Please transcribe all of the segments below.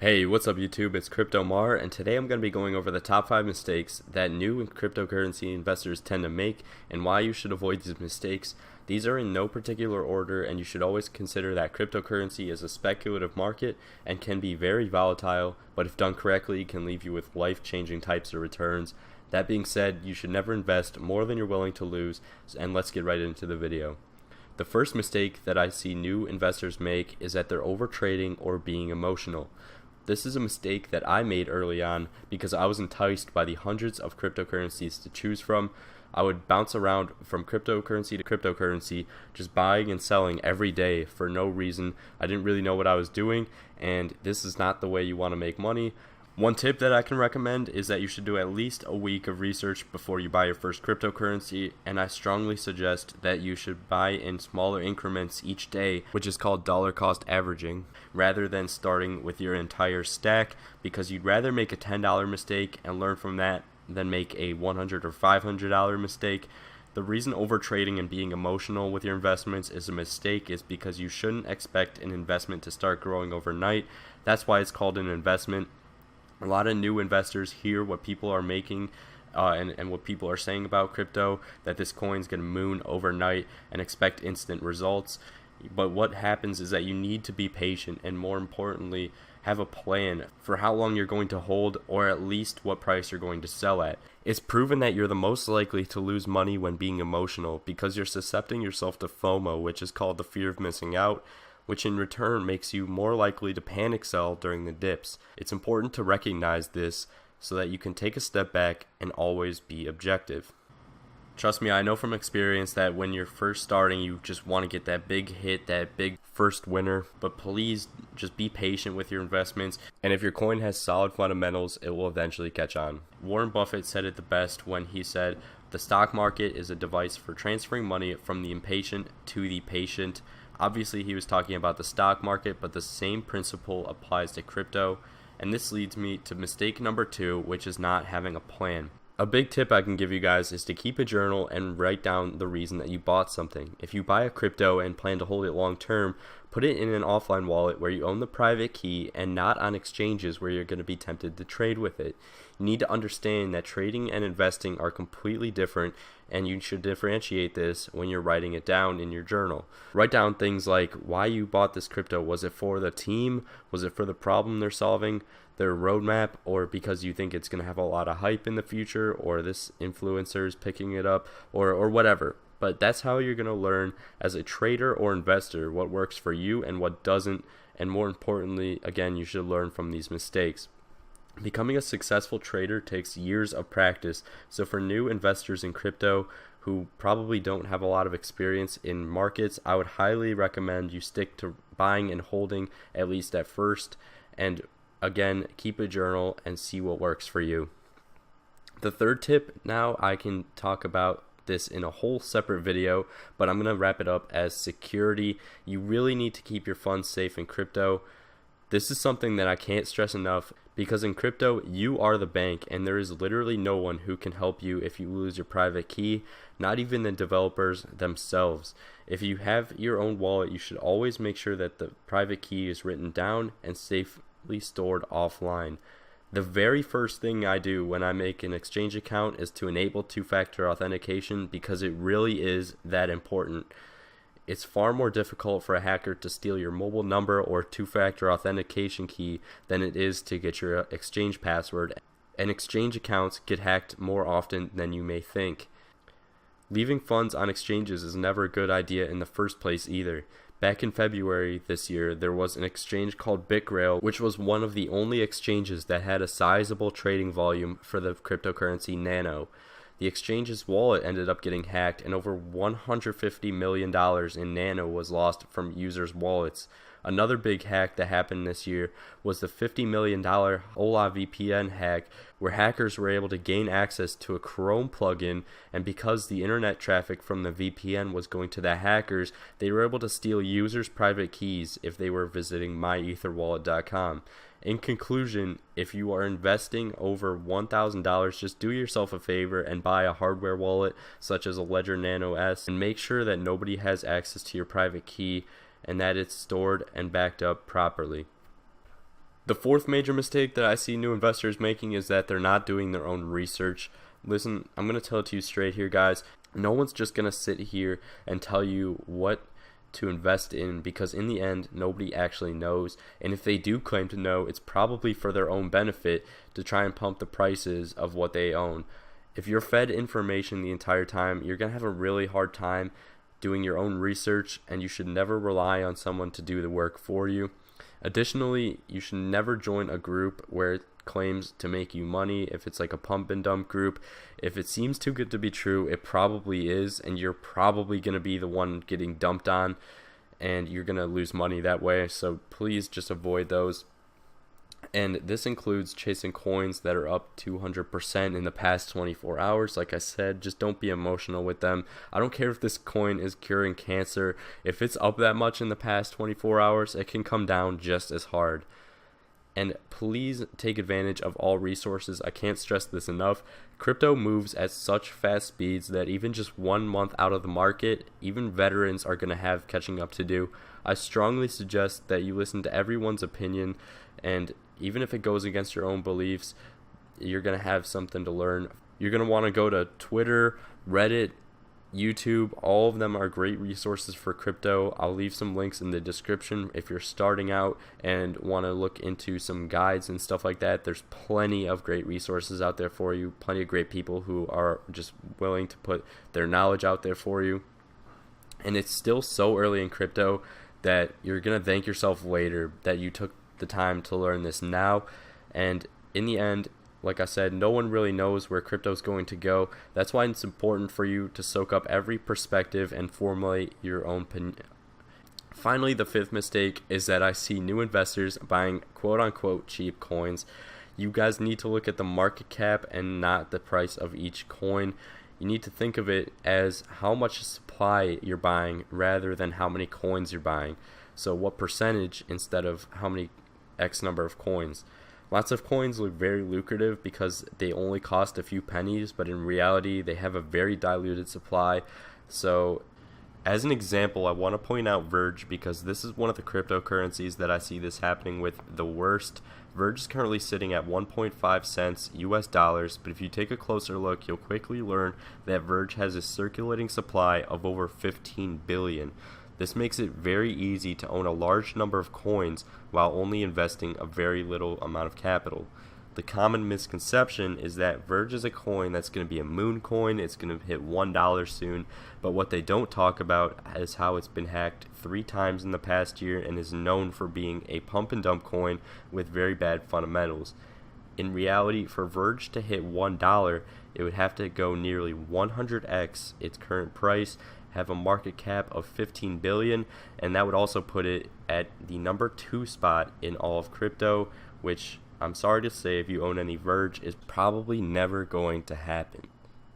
Hey, what's up YouTube? It's CryptoMar, and today I'm going to be going over the top 5 mistakes that new cryptocurrency investors tend to make and why you should avoid these mistakes. These are in no particular order, and you should always consider that cryptocurrency is a speculative market and can be very volatile, but if done correctly, can leave you with life-changing types of returns. That being said, you should never invest more than you're willing to lose, and let's get right into the video. The first mistake that I see new investors make is that they're overtrading or being emotional. This is a mistake that I made early on because I was enticed by the hundreds of cryptocurrencies to choose from. I would bounce around from cryptocurrency to cryptocurrency, just buying and selling every day for no reason. I didn't really know what I was doing, and this is not the way you want to make money. One tip that I can recommend is that you should do at least a week of research before you buy your first cryptocurrency, and I strongly suggest that you should buy in smaller increments each day, which is called dollar cost averaging, rather than starting with your entire stack, because you'd rather make a $10 mistake and learn from that than make a $100 or $500 mistake. The reason overtrading and being emotional with your investments is a mistake is because you shouldn't expect an investment to start growing overnight. That's why it's called an investment. A lot of new investors hear what people are making and what people are saying about crypto, that this coin's going to moon overnight and expect instant results. But what happens is that you need to be patient and, more importantly, have a plan for how long you're going to hold, or at least what price you're going to sell at. It's proven that you're the most likely to lose money when being emotional because you're suscepting yourself to FOMO, which is called the fear of missing out, which in return makes you more likely to panic sell during the dips. It's important to recognize this so that you can take a step back and always be objective. Trust me, I know from experience that when you're first starting, you just want to get that big hit, that big first winner, but please just be patient with your investments, and if your coin has solid fundamentals, it will eventually catch on. Warren Buffett said it the best when he said, "The stock market is a device for transferring money from the impatient to the patient." Obviously, he was talking about the stock market, but the same principle applies to crypto. And this leads me to mistake number 2, which is not having a plan. A big tip I can give you guys is to keep a journal and write down the reason that you bought something. If you buy a crypto and plan to hold it long term, put it in an offline wallet where you own the private key and not on exchanges where you're going to be tempted to trade with it. You need to understand that trading and investing are completely different, and you should differentiate this when you're writing it down in your journal. Write down things like why you bought this crypto. Was it for the team? Was it for the problem they're solving, their roadmap, or because you think it's going to have a lot of hype in the future, or this influencer is picking it up, or whatever. But that's how you're going to learn as a trader or investor what works for you and what doesn't, and more importantly, again, you should learn from these mistakes. Becoming a successful trader takes years of practice, so for new investors in crypto who probably don't have a lot of experience in markets, I would highly recommend you stick to buying and holding at least at first, and again, keep a journal and see what works for you. The third tip, now I can talk about this in a whole separate video, but I'm going to wrap it up as security. You really need to keep your funds safe in crypto. This is something that I can't stress enough, because in crypto, you are the bank, and there is literally no one who can help you if you lose your private key, not even the developers themselves. If you have your own wallet, you should always make sure that the private key is written down and safely stored offline. The very first thing I do when I make an exchange account is to enable two-factor authentication, because it really is that important. It's far more difficult for a hacker to steal your mobile number or two-factor authentication key than it is to get your exchange password, and exchange accounts get hacked more often than you may think. Leaving funds on exchanges is never a good idea in the first place either. Back in February this year, there was an exchange called BitGrail, which was one of the only exchanges that had a sizable trading volume for the cryptocurrency Nano. The exchange's wallet ended up getting hacked, and over $150 million in Nano was lost from users' wallets. Another big hack that happened this year was the $50 million Ola VPN hack, where hackers were able to gain access to a Chrome plugin, and because the internet traffic from the VPN was going to the hackers, they were able to steal users' private keys if they were visiting myetherwallet.com. In conclusion, if you are investing over $1,000, just do yourself a favor and buy a hardware wallet such as a Ledger Nano S, and make sure that nobody has access to your private key and that it's stored and backed up properly. The fourth major mistake that I see new investors making is that they're not doing their own research. Listen, I'm going to tell it to you straight here, guys. No one's just going to sit here and tell you what to invest in, because in the end, nobody actually knows. And if they do claim to know, it's probably for their own benefit to try and pump the prices of what they own. If you're fed information the entire time, you're going to have a really hard time doing your own research, and you should never rely on someone to do the work for you. Additionally, you should never join a group where it claims to make you money. If it's like a pump and dump group, if it seems too good to be true, it probably is, and you're probably going to be the one getting dumped on, and you're going to lose money that way. So please just avoid those. And this includes chasing coins that are up 200% in the past 24 hours. Like I said, just don't be emotional with them. I don't care if this coin is curing cancer. If it's up that much in the past 24 hours, it can come down just as hard. And please take advantage of all resources. I can't stress this enough. Crypto moves at such fast speeds that even just 1 month out of the market, even veterans are going to have catching up to do. I strongly suggest that you listen to everyone's opinion, and even if it goes against your own beliefs, you're going to have something to learn. You're going to want to go to Twitter, Reddit, YouTube. All of them are great resources for crypto. I'll leave some links in the description if you're starting out and want to look into some guides and stuff like that. There's plenty of great resources out there for you, plenty of great people who are just willing to put their knowledge out there for you. And it's still so early in crypto that you're going to thank yourself later that you took the time to learn this now. And in the end, like I said, no one really knows where crypto is going to go. That's why it's important for you to soak up every perspective and formulate your own opinion. Finally, the fifth mistake is that I see new investors buying quote-unquote cheap coins. You guys need to look at the market cap and not the price of each coin. You need to think of it as how much supply you're buying rather than how many coins you're buying. So what percentage instead of how many X number of coins. Lots of coins look very lucrative because they only cost a few pennies, but in reality they have a very diluted supply. So as an example, I want to point out Verge, because this is one of the cryptocurrencies that I see this happening with the worst. Verge is currently sitting at 1.5 cents US dollars, but if you take a closer look, you'll quickly learn that Verge has a circulating supply of over 15 billion. This makes it very easy to own a large number of coins while only investing a very little amount of capital. The common misconception is that Verge is a coin that's going to be a moon coin, it's going to hit $1 soon, but what they don't talk about is how it's been hacked 3 times in the past year and is known for being a pump and dump coin with very bad fundamentals. In reality, for Verge to hit $1, it would have to go nearly 100x its current price, have a market cap of 15 billion, and that would also put it at the number 2 spot in all of crypto, which I'm sorry to say, if you own any Verge, is probably never going to happen.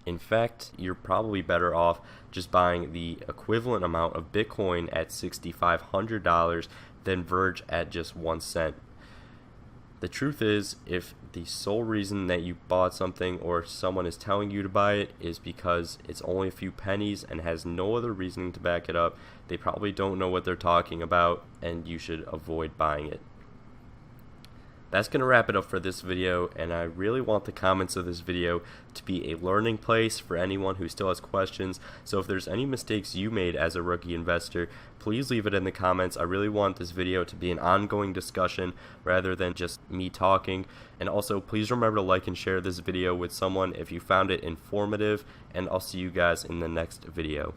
In fact, you're probably better off just buying the equivalent amount of Bitcoin at $6,500 than Verge at just 1 cent. The truth is, if the sole reason that you bought something or someone is telling you to buy it is because it's only a few pennies and has no other reasoning to back it up, they probably don't know what they're talking about, and you should avoid buying it. That's going to wrap it up for this video, and I really want the comments of this video to be a learning place for anyone who still has questions. So if there's any mistakes you made as a rookie investor, please leave it in the comments. I really want this video to be an ongoing discussion rather than just me talking. And also, please remember to like and share this video with someone if you found it informative, and I'll see you guys in the next video.